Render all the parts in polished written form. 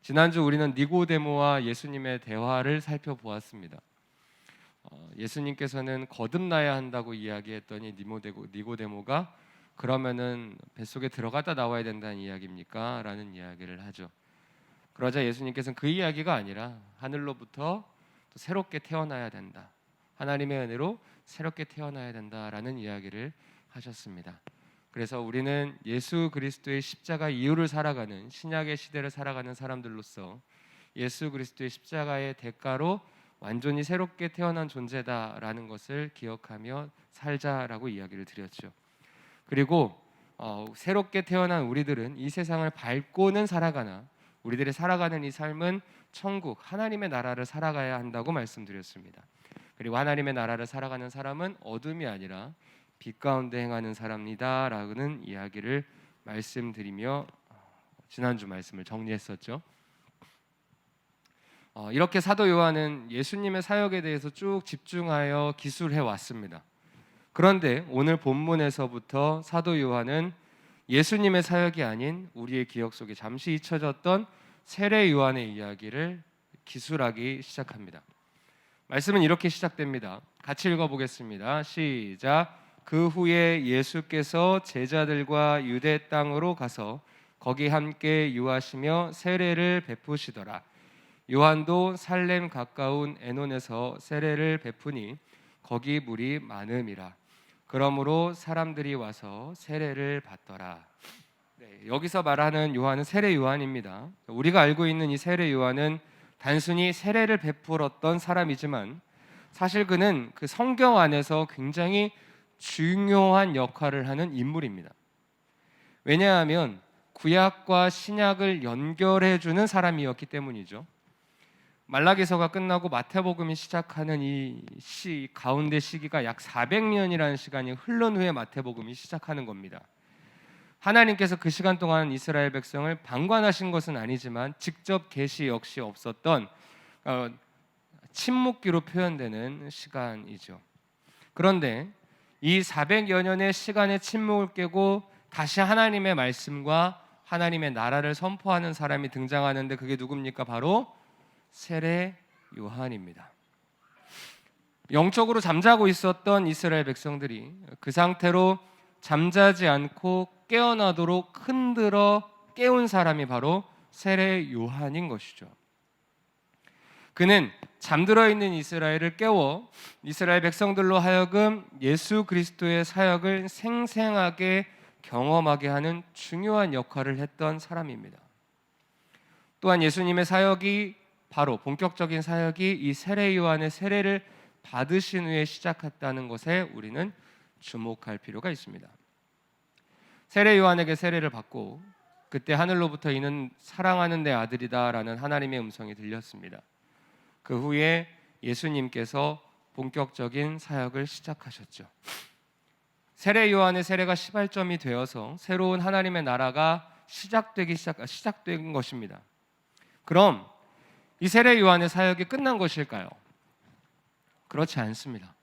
지난주 우리는 니고데모와 예수님의 대화를 살펴보았습니다. 예수님께서는 거듭나야 한다고 이야기했더니 니고데모가 그러면은 뱃속에 들어갔다 나와야 된다는 이야기입니까? 라는 이야기를 하죠. 그러자 예수님께서는 그 이야기가 아니라 하늘로부터 또 새롭게 태어나야 된다. 하나님의 은혜로 새롭게 태어나야 된다라는 이야기를 하셨습니다. 그래서 우리는 예수 그리스도의 십자가 이후를 살아가는 신약의 시대를 살아가는 사람들로서 예수 그리스도의 십자가의 대가로 완전히 새롭게 태어난 존재다라는 것을 기억하며 살자라고 이야기를 드렸죠. 그리고 새롭게 태어난 우리들은 이 세상을 밟고는 살아가나 우리들이 살아가는 이 삶은 천국 하나님의 나라를 살아가야 한다고 말씀드렸습니다. 그리고 하나님의 나라를 살아가는 사람은 어둠이 아니라 빛 가운데 행하는 사람이다라는 이야기를 말씀드리며 지난주 말씀을 정리했었죠. 이렇게 사도 요한은 예수님의 사역에 대해서 쭉 집중하여 기술해 왔습니다. 그런데 오늘 본문에서부터 사도 요한은 예수님의 사역이 아닌 우리의 기억 속에 잠시 잊혀졌던 세례 요한의 이야기를 기술하기 시작합니다. 말씀은 이렇게 시작됩니다. 같이 읽어보겠습니다. 시작. 그 후에 예수께서 제자들과 유대 땅으로 가서 거기 함께 유하시며 세례를 베푸시더라. 요한도 살렘 가까운 에논에서 세례를 베푸니 거기 물이 많음이라. 그러므로 사람들이 와서 세례를 받더라. 여기서 말하는 요한은 세례 요한입니다. 우리가 알고 있는 이 세례 요한은 단순히 세례를 베풀었던 사람이지만 사실 그는 그 성경 안에서 굉장히 중요한 역할을 하는 인물입니다. 왜냐하면 구약과 신약을 연결해 주는 사람이었기 때문이죠. 말라기서가 끝나고 마태복음이 시작하는 이 가운데 시기가 약 400년이라는 시간이 흘른 후에 마태복음이 시작하는 겁니다. 하나님께서 그 시간 동안 이스라엘 백성을 방관하신 것은 아니지만 직접 계시 역시 없었던 침묵기로 표현되는 시간이죠. 그런데 이 400여 년의 시간의 침묵을 깨고 다시 하나님의 말씀과 하나님의 나라를 선포하는 사람이 등장하는데 그게 누굽니까? 바로 세례 요한입니다. 영적으로 잠자고 있었던 이스라엘 백성들이 그 상태로 잠자지 않고 깨어나도록 흔들어 깨운 사람이 바로 세례 요한인 것이죠. 그는 잠들어 있는 이스라엘을 깨워 이스라엘 백성들로 하여금 예수 그리스도의 사역을 생생하게 경험하게 하는 중요한 역할을 했던 사람입니다. 또한 예수님의 사역이 바로 본격적인 사역이 이 세례 요한의 세례를 받으신 후에 시작했다는 것에 우리는 주목할 필요가 있습니다. 세례 요한에게 세례를 받고 그때 하늘로부터 이는 사랑하는 내 아들이다라는 하나님의 음성이 들렸습니다. 그 후에 예수님께서 본격적인 사역을 시작하셨죠. 세례 요한의 세례가 시발점이 되어서 새로운 하나님의 나라가 시작된 것입니다. 그럼 이 세례 요한의 사역이 끝난 것일까요? 그렇지 않습니다.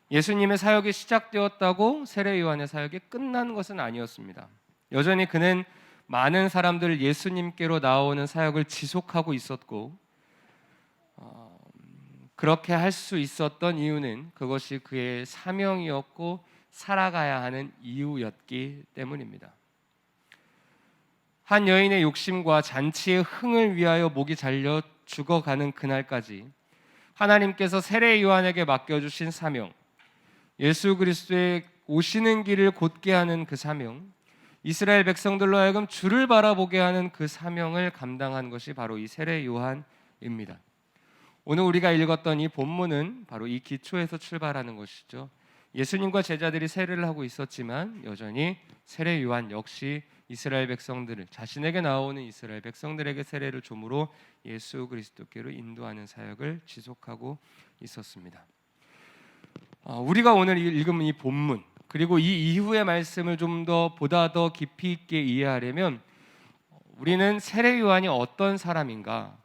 예수님의 사역이 시작되었다고 세례 요한의 사역이 끝난 것은 아니었습니다. 여전히 그는 많은 사람들을 예수님께로 나오는 사역을 지속하고 있었고 그렇게 할 수 있었던 이유는 그것이 그의 사명이었고 살아가야 하는 이유였기 때문입니다. 한 여인의 욕심과 잔치의 흥을 위하여 목이 잘려 죽어가는 그날까지 하나님께서 세례 요한에게 맡겨주신 사명, 예수 그리스도의 오시는 길을 곧게 하는 그 사명, 이스라엘 백성들로 하여금 주를 바라보게 하는 그 사명을 감당한 것이 바로 이 세례 요한입니다. 오늘 우리가 읽었던 이 본문은 바로 이 기초에서 출발하는 것이죠. 예수님과 제자들이 세례를 하고 있었지만 여전히 세례 요한 역시 이스라엘 백성들을 자신에게 나오는 이스라엘 백성들에게 세례를 줌으로 예수 그리스도께로 인도하는 사역을 지속하고 있었습니다. 우리가 오늘 읽은 이 본문 그리고 이 이후의 말씀을 좀 더 보다 더 깊이 있게 이해하려면 우리는 세례 요한이 어떤 사람인가,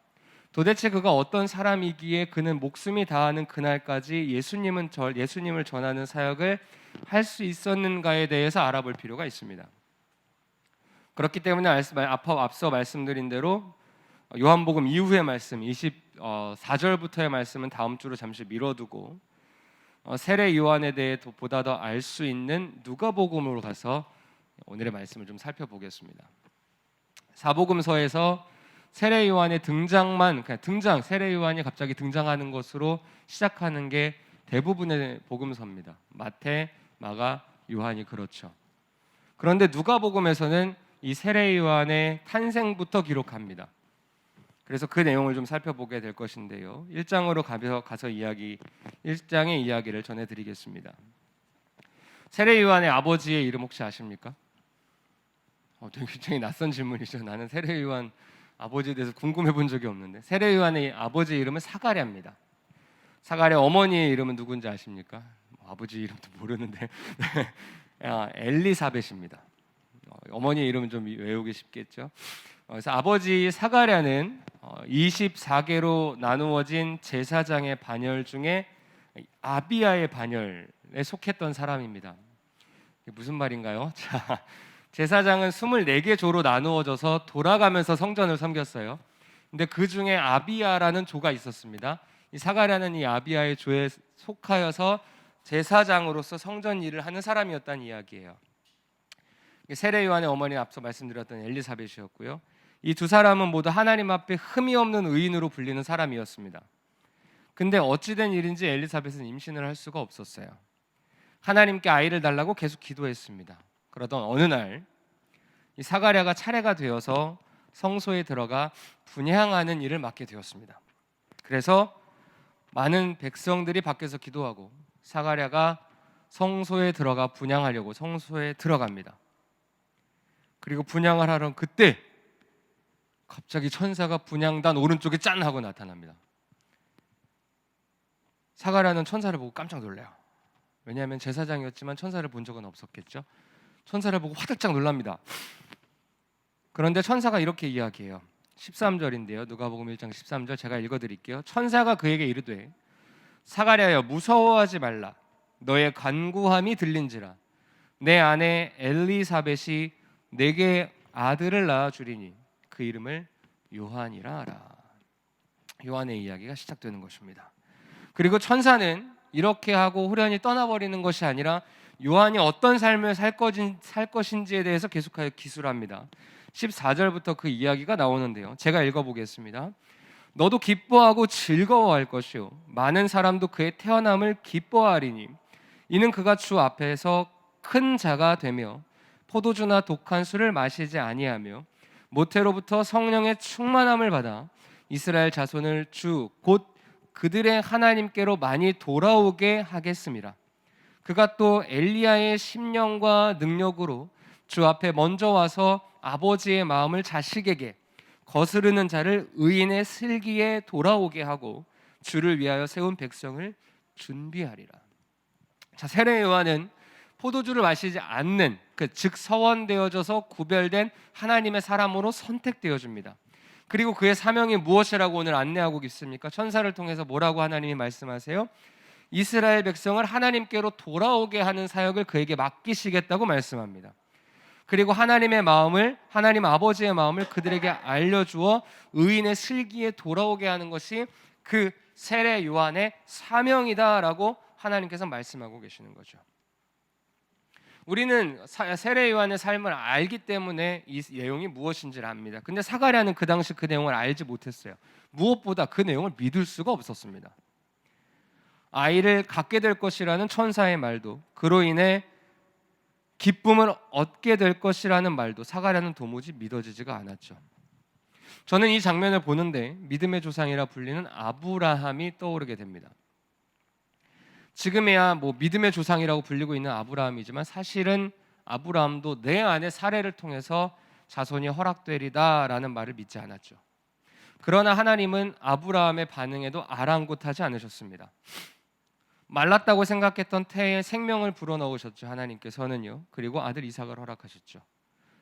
도대체 그가 어떤 사람이기에 그는 목숨이 다하는 그날까지 예수님을 전하는 사역을 할 수 있었는가에 대해서 알아볼 필요가 있습니다. 그렇기 때문에 앞서 말씀드린 대로 요한복음 이후의 말씀 24절부터의 말씀은 다음 주로 잠시 미뤄두고 세례 요한에 대해 보다 더 알 수 있는 누가복음으로 가서 오늘의 말씀을 좀 살펴보겠습니다. 사복음서에서 세례 요한의 등장만 세례 요한이 갑자기 등장하는 것으로 시작하는 게 대부분의 복음서입니다. 마태, 마가, 요한이 그렇죠. 그런데 누가복음에서는 이 세례 요한의 탄생부터 기록합니다. 그래서 그 내용을 좀 살펴보게 될 것인데요. 1장으로 가서 1장의 이야기를 전해드리겠습니다. 세례 요한의 아버지의 이름 혹시 아십니까? 되게 굉장히 낯선 질문이죠. 나는 세례 요한 아버지에 대해서 궁금해 본 적이 없는데 세례 요한의 아버지 이름은 사가랴입니다. 사가랴 어머니의 이름은 누군지 아십니까? 아버지 이름도 모르는데 엘리사벳입니다. 어머니의 이름은 좀 외우기 쉽겠죠. 그래서 아버지 사가랴는 24개로 나누어진 제사장의 반열 중에 아비야의 반열에 속했던 사람입니다. 이게 무슨 말인가요? 자, 제사장은 24개 조로 나누어져서 돌아가면서 성전을 섬겼어요. 근데 그 중에 아비야라는 조가 있었습니다. 이 사가랴는 이 아비야의 조에 속하여서 제사장으로서 성전 일을 하는 사람이었다는 이야기예요. 세례 요한의 어머니는 앞서 말씀드렸던 엘리사벳이었고요. 이 두 사람은 모두 하나님 앞에 흠이 없는 의인으로 불리는 사람이었습니다. 근데 어찌된 일인지 엘리사벳은 임신을 할 수가 없었어요. 하나님께 아이를 달라고 계속 기도했습니다. 그러던 어느 날 이 사가랴가 차례가 되어서 성소에 들어가 분향하는 일을 맡게 되었습니다. 그래서 많은 백성들이 밖에서 기도하고 사가랴가 성소에 들어가 분향하려고 성소에 들어갑니다. 그리고 분향을 하러 그때 갑자기 천사가 분향단 오른쪽에 짠 하고 나타납니다. 사가랴는 천사를 보고 깜짝 놀라요. 왜냐하면 제사장이었지만 천사를 본 적은 없었겠죠. 천사를 보고 화들짝 놀랍니다. 그런데 천사가 이렇게 이야기해요. 13절인데요. 누가복음 1장 13절 제가 읽어드릴게요. 천사가 그에게 이르되 사가랴여 무서워하지 말라. 너의 간구함이 들린지라. 내 아내 엘리사벳이 내게 아들을 낳아주리니 그 이름을 요한이라 하라. 요한의 이야기가 시작되는 것입니다. 그리고 천사는 이렇게 하고 후련히 떠나버리는 것이 아니라 요한이 어떤 삶을 살 것인지에 대해서 계속하여 기술합니다. 14절부터 그 이야기가 나오는데요. 제가 읽어보겠습니다. 너도 기뻐하고 즐거워할 것이요 많은 사람도 그의 태어남을 기뻐하리니 이는 그가 주 앞에서 큰 자가 되며 포도주나 독한 술을 마시지 아니하며 모태로부터 성령의 충만함을 받아 이스라엘 자손을 주 곧 그들의 하나님께로 많이 돌아오게 하겠습니다. 그가 또 엘리야의 심령과 능력으로 주 앞에 먼저 와서 아버지의 마음을 자식에게 거스르는 자를 의인의 슬기에 돌아오게 하고 주를 위하여 세운 백성을 준비하리라. 자, 세례 요한은 포도주를 마시지 않는 즉 서원되어져서 구별된 하나님의 사람으로 선택되어집니다. 그리고 그의 사명이 무엇이라고 오늘 안내하고 있습니까? 천사를 통해서 뭐라고 하나님이 말씀하세요? 이스라엘 백성을 하나님께로 돌아오게 하는 사역을 그에게 맡기시겠다고 말씀합니다. 그리고 하나님의 마음을, 하나님 아버지의 마음을 그들에게 알려주어 의인의 슬기에 돌아오게 하는 것이 그 세례 요한의 사명이다라고 하나님께서 말씀하고 계시는 거죠. 우리는 세례 요한의 삶을 알기 때문에 이 내용이 무엇인지를 압니다. 근데 사가랴는 그 당시 그 내용을 알지 못했어요. 무엇보다 그 내용을 믿을 수가 없었습니다. 아이를 갖게 될 것이라는 천사의 말도, 그로 인해 기쁨을 얻게 될 것이라는 말도 사가랴는 도무지 믿어지지가 않았죠. 저는 이 장면을 보는데 믿음의 조상이라 불리는 아브라함이 떠오르게 됩니다. 지금에야 믿음의 조상이라고 불리고 있는 아브라함이지만 사실은 아브라함도 내 아내 사레를 통해서 자손이 허락되리다라는 말을 믿지 않았죠. 그러나 하나님은 아브라함의 반응에도 아랑곳하지 않으셨습니다. 말랐다고 생각했던 태에 생명을 불어넣으셨죠. 하나님께서는요. 그리고 아들 이삭을 허락하셨죠.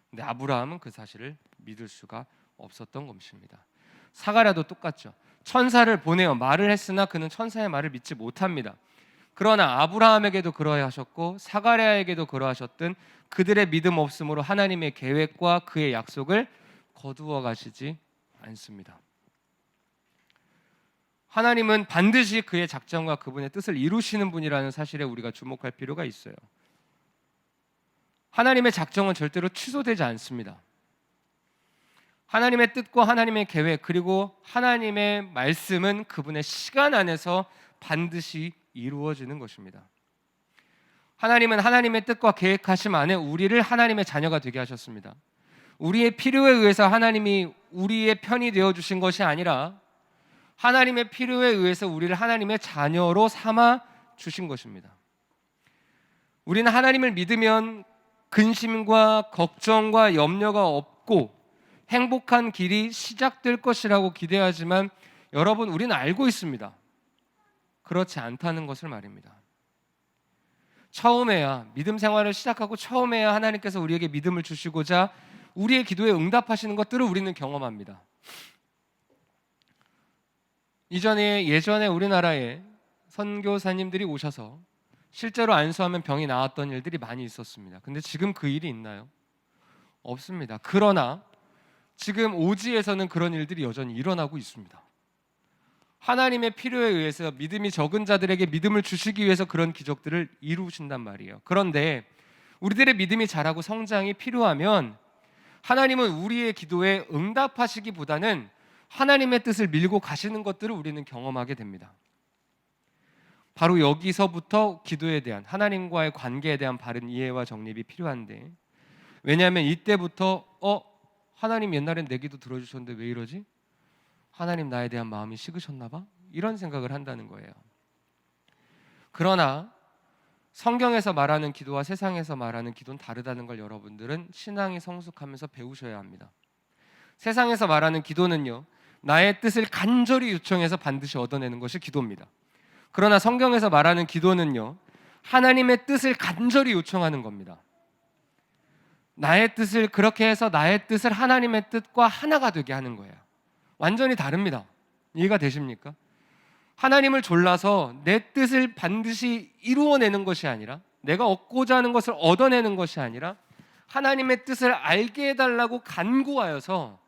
근데 아브라함은 그 사실을 믿을 수가 없었던 것입니다. 사가랴도 똑같죠. 천사를 보내어 말을 했으나 그는 천사의 말을 믿지 못합니다. 그러나 아브라함에게도 그러하셨고 사가랴에게도 그러하셨던 그들의 믿음 없음으로 하나님의 계획과 그의 약속을 거두어 가시지 않습니다. 하나님은 반드시 그의 작정과 그분의 뜻을 이루시는 분이라는 사실에 우리가 주목할 필요가 있어요. 하나님의 작정은 절대로 취소되지 않습니다. 하나님의 뜻과 하나님의 계획 그리고 하나님의 말씀은 그분의 시간 안에서 반드시 이루어지는 것입니다. 하나님은 하나님의 뜻과 계획하심 안에 우리를 하나님의 자녀가 되게 하셨습니다. 우리의 필요에 의해서 하나님이 우리의 편이 되어주신 것이 아니라 하나님의 필요에 의해서 우리를 하나님의 자녀로 삼아 주신 것입니다. 우리는 하나님을 믿으면 근심과 걱정과 염려가 없고 행복한 길이 시작될 것이라고 기대하지만 여러분, 우리는 알고 있습니다. 그렇지 않다는 것을 말입니다. 처음에야 믿음 생활을 시작하고 처음에야 하나님께서 우리에게 믿음을 주시고자 우리의 기도에 응답하시는 것들을 우리는 경험합니다. 예전에 우리나라에 선교사님들이 오셔서 실제로 안수하면 병이 나았던 일들이 많이 있었습니다. 근데 지금 그 일이 있나요? 없습니다. 그러나 지금 오지에서는 그런 일들이 여전히 일어나고 있습니다. 하나님의 필요에 의해서 믿음이 적은 자들에게 믿음을 주시기 위해서 그런 기적들을 이루신단 말이에요. 그런데 우리들의 믿음이 자라고 성장이 필요하면 하나님은 우리의 기도에 응답하시기보다는 하나님의 뜻을 밀고 가시는 것들을 우리는 경험하게 됩니다. 바로 여기서부터 기도에 대한 하나님과의 관계에 대한 바른 이해와 정립이 필요한데, 왜냐하면 이때부터 하나님 옛날엔 내 기도 들어주셨는데 왜 이러지? 하나님 나에 대한 마음이 식으셨나 봐? 이런 생각을 한다는 거예요. 그러나 성경에서 말하는 기도와 세상에서 말하는 기도는 다르다는 걸 여러분들은 신앙이 성숙하면서 배우셔야 합니다. 세상에서 말하는 기도는요, 나의 뜻을 간절히 요청해서 반드시 얻어내는 것이 기도입니다. 그러나 성경에서 말하는 기도는요, 하나님의 뜻을 간절히 요청하는 겁니다. 나의 뜻을 그렇게 해서 나의 뜻을 하나님의 뜻과 하나가 되게 하는 거예요. 완전히 다릅니다. 이해가 되십니까? 하나님을 졸라서 내 뜻을 반드시 이루어내는 것이 아니라, 내가 얻고자 하는 것을 얻어내는 것이 아니라 하나님의 뜻을 알게 해달라고 간구하여서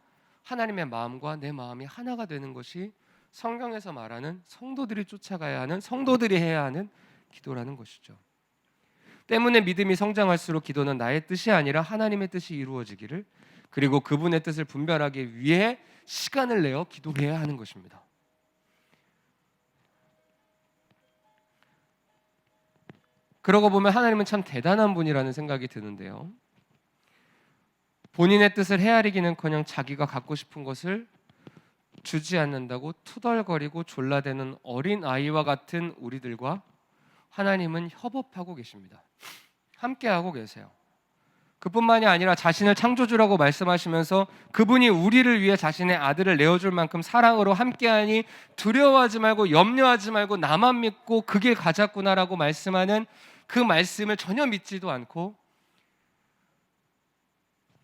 하나님의 마음과 내 마음이 하나가 되는 것이 성경에서 말하는 성도들이 쫓아가야 하는, 성도들이 해야 하는 기도라는 것이죠. 때문에 믿음이 성장할수록 기도는 나의 뜻이 아니라 하나님의 뜻이 이루어지기를, 그리고 그분의 뜻을 분별하기 위해 시간을 내어 기도해야 하는 것입니다. 그러고 보면 하나님은 참 대단한 분이라는 생각이 드는데요, 본인의 뜻을 헤아리기는커녕 자기가 갖고 싶은 것을 주지 않는다고 투덜거리고 졸라대는 어린 아이와 같은 우리들과 하나님은 협업하고 계십니다. 함께하고 계세요. 그뿐만이 아니라 자신을 창조주라고 말씀하시면서 그분이 우리를 위해 자신의 아들을 내어줄 만큼 사랑으로 함께하니 두려워하지 말고 염려하지 말고 나만 믿고 그 길 가자꾸나라고 말씀하는 그 말씀을 전혀 믿지도 않고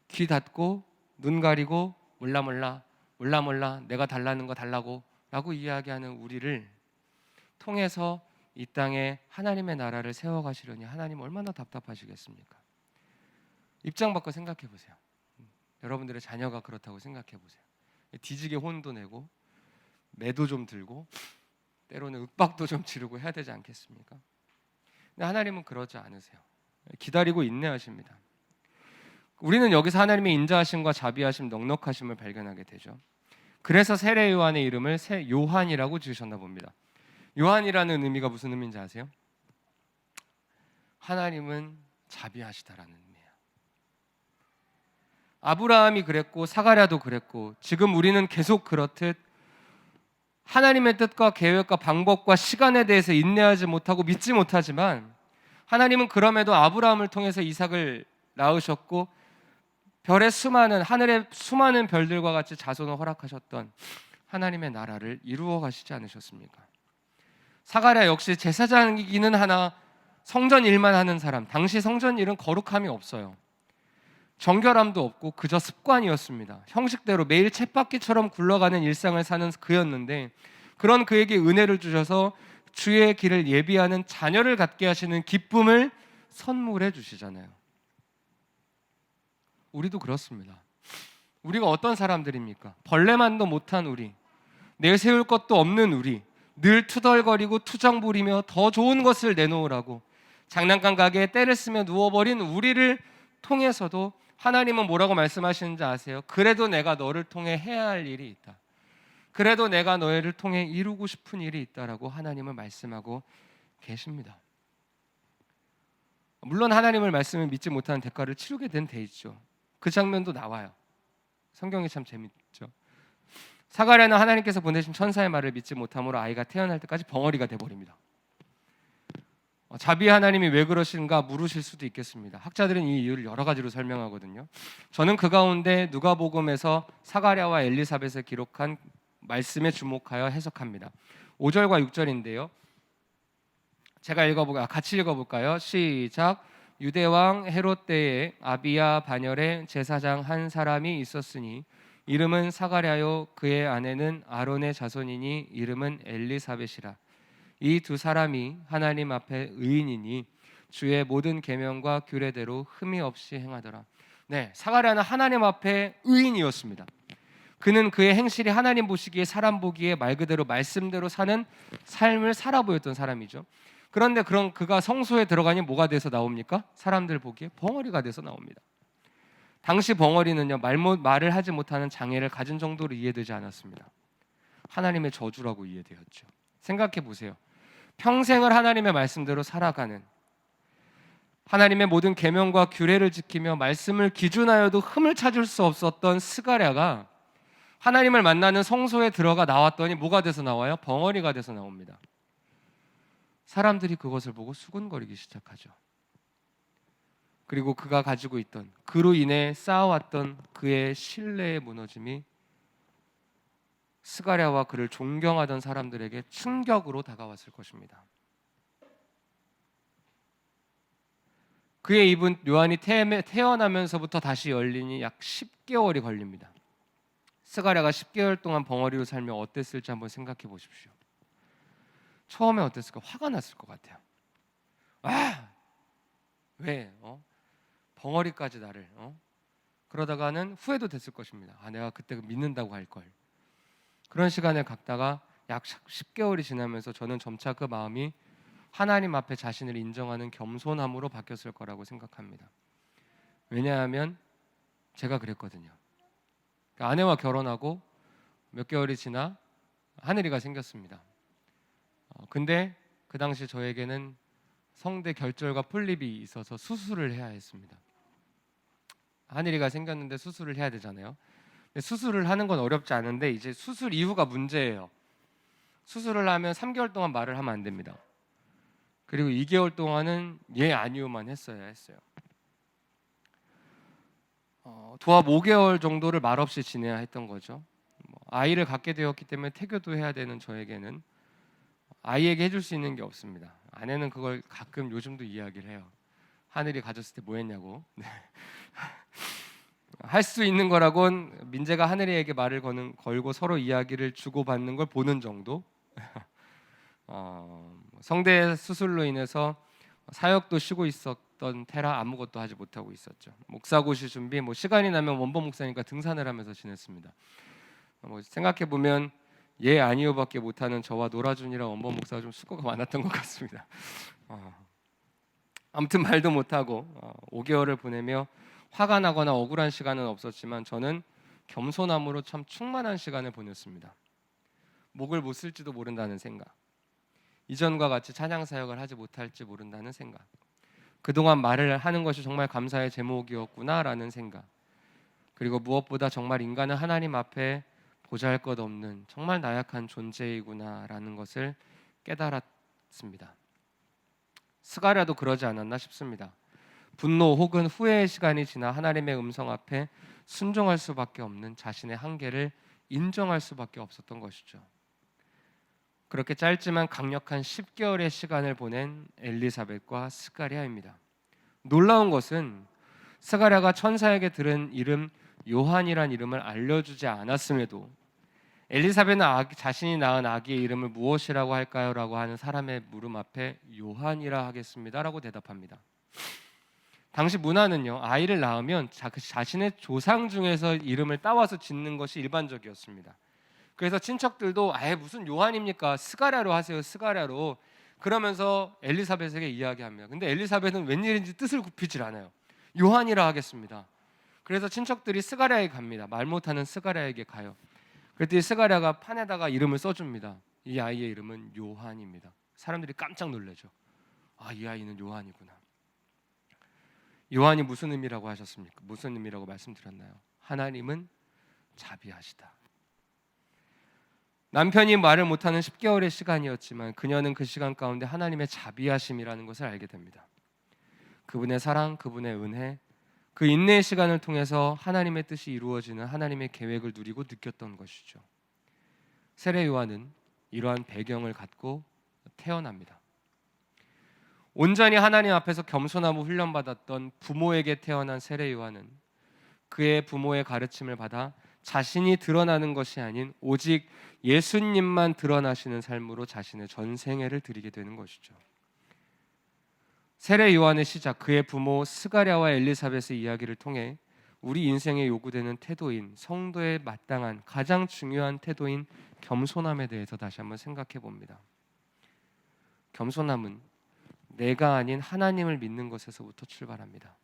귀 닫고 눈 가리고 몰라 내가 달라는 거 달라고 라고 이야기하는 우리를 통해서 이 땅에 하나님의 나라를 세워가시려니 하나님 얼마나 답답하시겠습니까? 입장 바꿔 생각해 보세요. 여러분들의 자녀가 그렇다고 생각해 보세요. 뒤지게 혼도 내고 매도 좀 들고 때로는 윽박도 좀 지르고 해야 되지 않겠습니까? 근데 하나님은 그러지 않으세요. 기다리고 인내하십니다. 우리는 여기서 하나님의 인자하심과 자비하심, 넉넉하심을 발견하게 되죠. 그래서 세례 요한의 이름을 새 요한이라고 지으셨나 봅니다. 요한이라는 의미가 무슨 의미인지 아세요? 하나님은 자비하시다라는 의미예요. 아브라함이 그랬고 사가랴도 그랬고 지금 우리는 계속 그렇듯 하나님의 뜻과 계획과 방법과 시간에 대해서 인내하지 못하고 믿지 못하지만 하나님은 그럼에도 아브라함을 통해서 이삭을 낳으셨고 하늘의 수많은 별들과 같이 자손을 허락하셨던 하나님의 나라를 이루어 가시지 않으셨습니까? 사가랴 역시 제사장이기는 하나 성전 일만 하는 사람, 당시 성전 일은 거룩함이 없어요. 정결함도 없고 그저 습관이었습니다. 형식대로 매일 쳇바퀴처럼 굴러가는 일상을 사는 그였는데 그런 그에게 은혜를 주셔서 주의 길을 예비하는 자녀를 갖게 하시는 기쁨을 선물해 주시잖아요. 우리도 그렇습니다. 우리가 어떤 사람들입니까? 벌레만도 못한 우리, 내세울 것도 없는 우리, 늘 투덜거리고 투정 부리며 더 좋은 것을 내놓으라고 장난감 가게에 때를 쓰며 누워버린 우리를 통해서도 하나님은 뭐라고 말씀하시는지 아세요? 그래도 내가 너를 통해 해야 할 일이 있다. 그래도 내가 너희를 통해 이루고 싶은 일이 있다라고 하나님은 말씀하고 계십니다. 물론 하나님을 말씀을 믿지 못하는 대가를 치르게 된 데 있죠. 그 장면도 나와요. 성경이 참 재밌죠. 사가랴는 하나님께서 보내신 천사의 말을 믿지 못함으로 아이가 태어날 때까지 벙어리가 돼버립니다. 자비 하나님이 왜 그러신가 물으실 수도 있겠습니다. 학자들은 이 이유를 여러 가지로 설명하거든요. 저는 그 가운데 누가복음에서 사가랴와 엘리사벳을 기록한 말씀에 주목하여 해석합니다. 5절과 6절인데요. 제가 같이 읽어볼까요? 시작. 유대왕 헤롯 때에 아비야 반열에 제사장 한 사람이 있었으니 이름은 사가랴요 그의 아내는 아론의 자손이니 이름은 엘리사벳이라. 이 두 사람이 하나님 앞에 의인이니 주의 모든 계명과 규례대로 흠이 없이 행하더라. 네, 사가랴는 하나님 앞에 의인이었습니다. 그는 그의 행실이 하나님 보시기에 사람 보기에 말 그대로 말씀대로 사는 삶을 살아 보였던 사람이죠. 그런데 그런 그가 성소에 들어가니 뭐가 돼서 나옵니까? 사람들 보기에 벙어리가 돼서 나옵니다. 당시 벙어리는요, 말을 하지 못하는 장애를 가진 정도로 이해되지 않았습니다. 하나님의 저주라고 이해되었죠. 생각해 보세요. 평생을 하나님의 말씀대로 살아가는, 하나님의 모든 계명과 규례를 지키며 말씀을 기준하여도 흠을 찾을 수 없었던 스가랴가 하나님을 만나는 성소에 들어가 나왔더니 뭐가 돼서 나와요? 벙어리가 돼서 나옵니다. 사람들이 그것을 보고 수군거리기 시작하죠. 그리고 그가 가지고 있던, 그로 인해 쌓아왔던 그의 신뢰의 무너짐이 스가랴와 그를 존경하던 사람들에게 충격으로 다가왔을 것입니다. 그의 입은 요한이 태어나면서부터 다시 열리니 약 10개월이 걸립니다. 스가랴가 10개월 동안 벙어리로 살며 어땠을지 한번 생각해 보십시오. 처음에 어땠을까? 화가 났을 것 같아요. 왜? 벙어리까지 나를 그러다가는 후회도 됐을 것입니다. 내가 그때 믿는다고 할 걸. 그런 시간을 갖다가 약 10개월이 지나면서 저는 점차 그 마음이 하나님 앞에 자신을 인정하는 겸손함으로 바뀌었을 거라고 생각합니다. 왜냐하면 제가 그랬거든요. 아내와 결혼하고 몇 개월이 지나 하늘이가 생겼습니다. 근데 그 당시 저에게는 성대 결절과 폴립이 있어서 수술을 해야 했습니다. 하늘이가 생겼는데 수술을 해야 되잖아요. 근데 수술을 하는 건 어렵지 않은데 이제 수술 이후가 문제예요. 수술을 하면 3개월 동안 말을 하면 안 됩니다. 그리고 2개월 동안은 예 아니요만 했어야 했어요. 도합 5개월 정도를 말없이 지내야 했던 거죠. 아이를 갖게 되었기 때문에 태교도 해야 되는 저에게는 아이에게 해줄 수 있는 게 없습니다. 아내는 그걸 가끔 요즘도 이야기를 해요. 하늘이 가졌을 때 뭐 했냐고. 할 수 있는 거라곤 민재가 하늘이에게 말을 걸고 서로 이야기를 주고받는 걸 보는 정도. 성대 수술로 인해서 사역도 쉬고 있었던 테라 아무것도 하지 못하고 있었죠. 목사고시 준비, 시간이 나면 원본 목사니까 등산을 하면서 지냈습니다. 생각해 보면 예 아니요밖에 못하는 저와 노라준이랑 원본 목사가 좀 수고가 많았던 것 같습니다. 아무튼 말도 못하고 5개월을 보내며 화가 나거나 억울한 시간은 없었지만 저는 겸손함으로 참 충만한 시간을 보냈습니다. 목을 못 쓸지도 모른다는 생각, 이전과 같이 찬양 사역을 하지 못할지 모른다는 생각, 그동안 말을 하는 것이 정말 감사의 제목이었구나라는 생각, 그리고 무엇보다 정말 인간은 하나님 앞에 보잘것없는 정말 나약한 존재이구나라는 것을 깨달았습니다. 스가랴도 그러지 않았나 싶습니다. 분노 혹은 후회의 시간이 지나 하나님의 음성 앞에 순종할 수밖에 없는 자신의 한계를 인정할 수밖에 없었던 것이죠. 그렇게 짧지만 강력한 10개월의 시간을 보낸 엘리사벳과 스가랴입니다. 놀라운 것은 스가랴가 천사에게 들은 이름 요한이란 이름을 알려주지 않았음에도 엘리사벳은 자신이 낳은 아기의 이름을 무엇이라고 할까요? 라고 하는 사람의 물음 앞에 요한이라 하겠습니다 라고 대답합니다. 당시 문화는요, 아이를 낳으면 자신의 조상 중에서 이름을 따와서 짓는 것이 일반적이었습니다. 그래서 친척들도 아예 무슨 요한입니까? 스가랴로 하세요. 스가랴로. 그러면서 엘리사벳에게 이야기합니다. 근데 엘리사벳은 웬일인지 뜻을 굽히질 않아요. 요한이라 하겠습니다. 그래서 친척들이 스가랴에 갑니다. 말 못하는 스가랴에게 가요. 그랬더니 스가랴가 판에다가 이름을 써줍니다. 이 아이의 이름은 요한입니다. 사람들이 깜짝 놀라죠. 아, 이 아이는 요한이구나. 요한이 무슨 의미라고 하셨습니까? 무슨 의미라고 말씀드렸나요? 하나님은 자비하시다. 남편이 말을 못하는 10개월의 시간이었지만 그녀는 그 시간 가운데 하나님의 자비하심이라는 것을 알게 됩니다. 그분의 사랑, 그분의 은혜, 그 인내의 시간을 통해서 하나님의 뜻이 이루어지는 하나님의 계획을 누리고 느꼈던 것이죠. 세례 요한은 이러한 배경을 갖고 태어납니다. 온전히 하나님 앞에서 겸손하고 훈련받았던 부모에게 태어난 세례 요한은 그의 부모의 가르침을 받아 자신이 드러나는 것이 아닌 오직 예수님만 드러나시는 삶으로 자신의 전생애를 드리게 되는 것이죠. 세례 요한의 시작, 그의 부모 스가랴와 엘리사벳의 이야기를 통해 우리 인생에 요구되는 태도인, 성도에 마땅한 가장 중요한 태도인 겸손함에 대해서 다시 한번 생각해 봅니다. 겸손함은 내가 아닌 하나님을 믿는 것에서부터 출발합니다.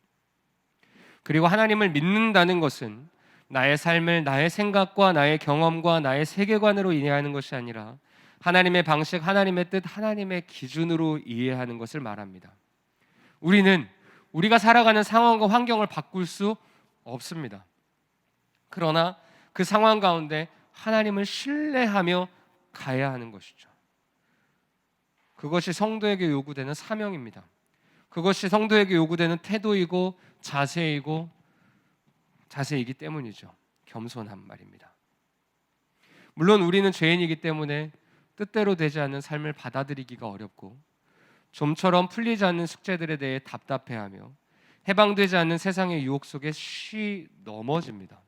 그리고 하나님을 믿는다는 것은 나의 삶을 나의 생각과 나의 경험과 나의 세계관으로 이해하는 것이 아니라 하나님의 방식, 하나님의 뜻, 하나님의 기준으로 이해하는 것을 말합니다. 우리는 우리가 살아가는 상황과 환경을 바꿀 수 없습니다. 그러나 그 상황 가운데 하나님을 신뢰하며 가야 하는 것이죠. 그것이 성도에게 요구되는 사명입니다. 그것이 성도에게 요구되는 태도이고 자세이기 때문이죠. 겸손한 말입니다. 물론 우리는 죄인이기 때문에 뜻대로 되지 않는 삶을 받아들이기가 어렵고 좀처럼 풀리지 않는 숙제들에 대해 답답해하며 해방되지 않는 세상의 유혹 속에 쉬 넘어집니다.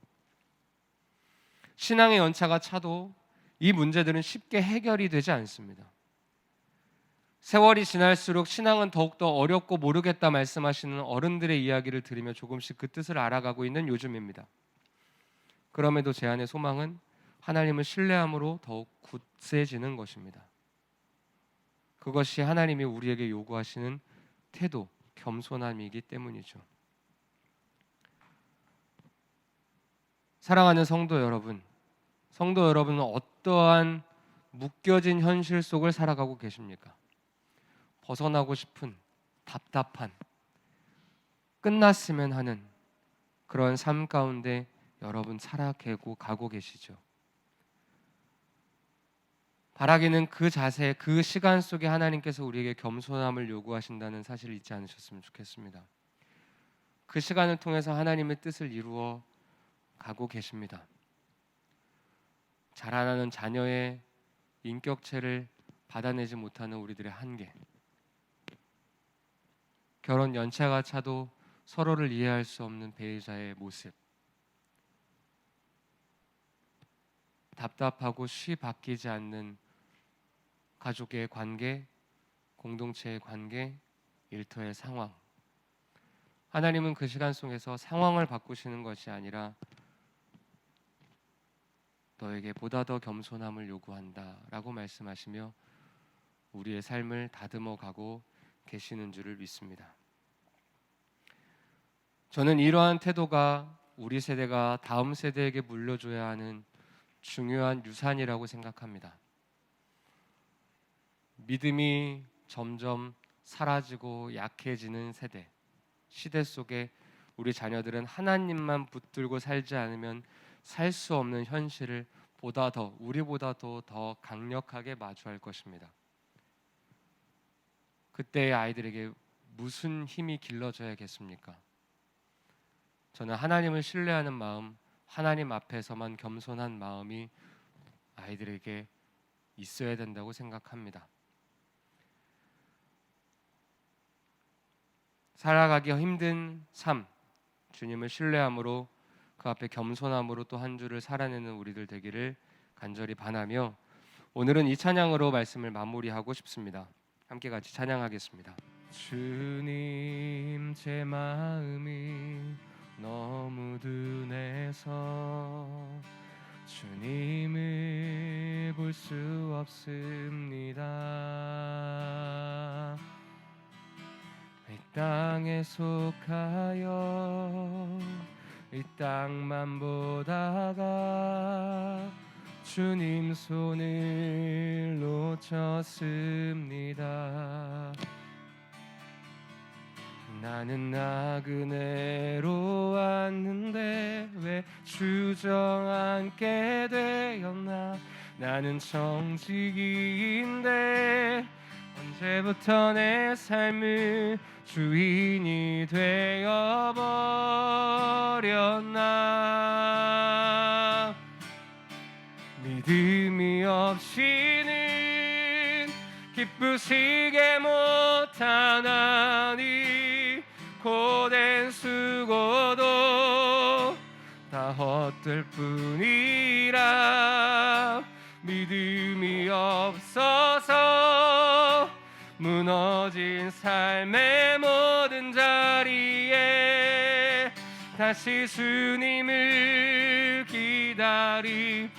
신앙의 연차가 차도 이 문제들은 쉽게 해결이 되지 않습니다. 세월이 지날수록 신앙은 더욱더 어렵고 모르겠다 말씀하시는 어른들의 이야기를 들으며 조금씩 그 뜻을 알아가고 있는 요즘입니다. 그럼에도 제 안의 소망은 하나님을 신뢰함으로 더욱 굳세지는 것입니다. 그것이 하나님이 우리에게 요구하시는 태도, 겸손함이기 때문이죠. 사랑하는 성도 여러분은 어떠한 묶여진 현실 속을 살아가고 계십니까? 벗어나고 싶은, 답답한, 끝났으면 하는 그런 삶 가운데 여러분 가고 계시죠. 바라기는 그 자세, 그 시간 속에 하나님께서 우리에게 겸손함을 요구하신다는 사실을 잊지 않으셨으면 좋겠습니다. 그 시간을 통해서 하나님의 뜻을 이루어 가고 계십니다. 자라나는 자녀의 인격체를 받아내지 못하는 우리들의 한계, 결혼 연차가 차도 서로를 이해할 수 없는 배우자의 모습, 답답하고 쉬 바뀌지 않는 가족의 관계, 공동체의 관계, 일터의 상황. 하나님은 그 시간 속에서 상황을 바꾸시는 것이 아니라 너에게 보다 더 겸손함을 요구한다라고 말씀하시며 우리의 삶을 다듬어 가고 계시는 줄을 믿습니다. 저는 이러한 태도가 우리 세대가 다음 세대에게 물려줘야 하는 중요한 유산이라고 생각합니다. 믿음이 점점 사라지고 약해지는 시대 속에 우리 자녀들은 하나님만 붙들고 살지 않으면 살 수 없는 현실을 우리보다도 더 강력하게 마주할 것입니다. 그때의 아이들에게 무슨 힘이 길러져야겠습니까? 저는 하나님을 신뢰하는 마음, 하나님 앞에서만 겸손한 마음이 아이들에게 있어야 된다고 생각합니다. 살아가기 힘든 삶, 주님을 신뢰함으로 그 앞에 겸손함으로 또 한 주를 살아내는 우리들 되기를 간절히 바라며 오늘은 이 찬양으로 말씀을 마무리하고 싶습니다. 함께 같이 찬양하겠습니다. 주님, 제 마음이 너무 둔해서 주님을 볼 수 없습니다. 이 땅에 속하여 이 땅만 보다가 주님 손을 놓쳤습니다. 나는 나그네로 왔는데 왜 주저앉게 되었나. 나는 정직인데 언제부터 내 삶을 주인이 되어버렸나. 믿음이 없이는 기쁘시게 못하나니 고된 수고도 다 헛될 뿐이라. 믿음이 없어서 무너진 삶의 모든 자리에 다시 주님을 기다립니다.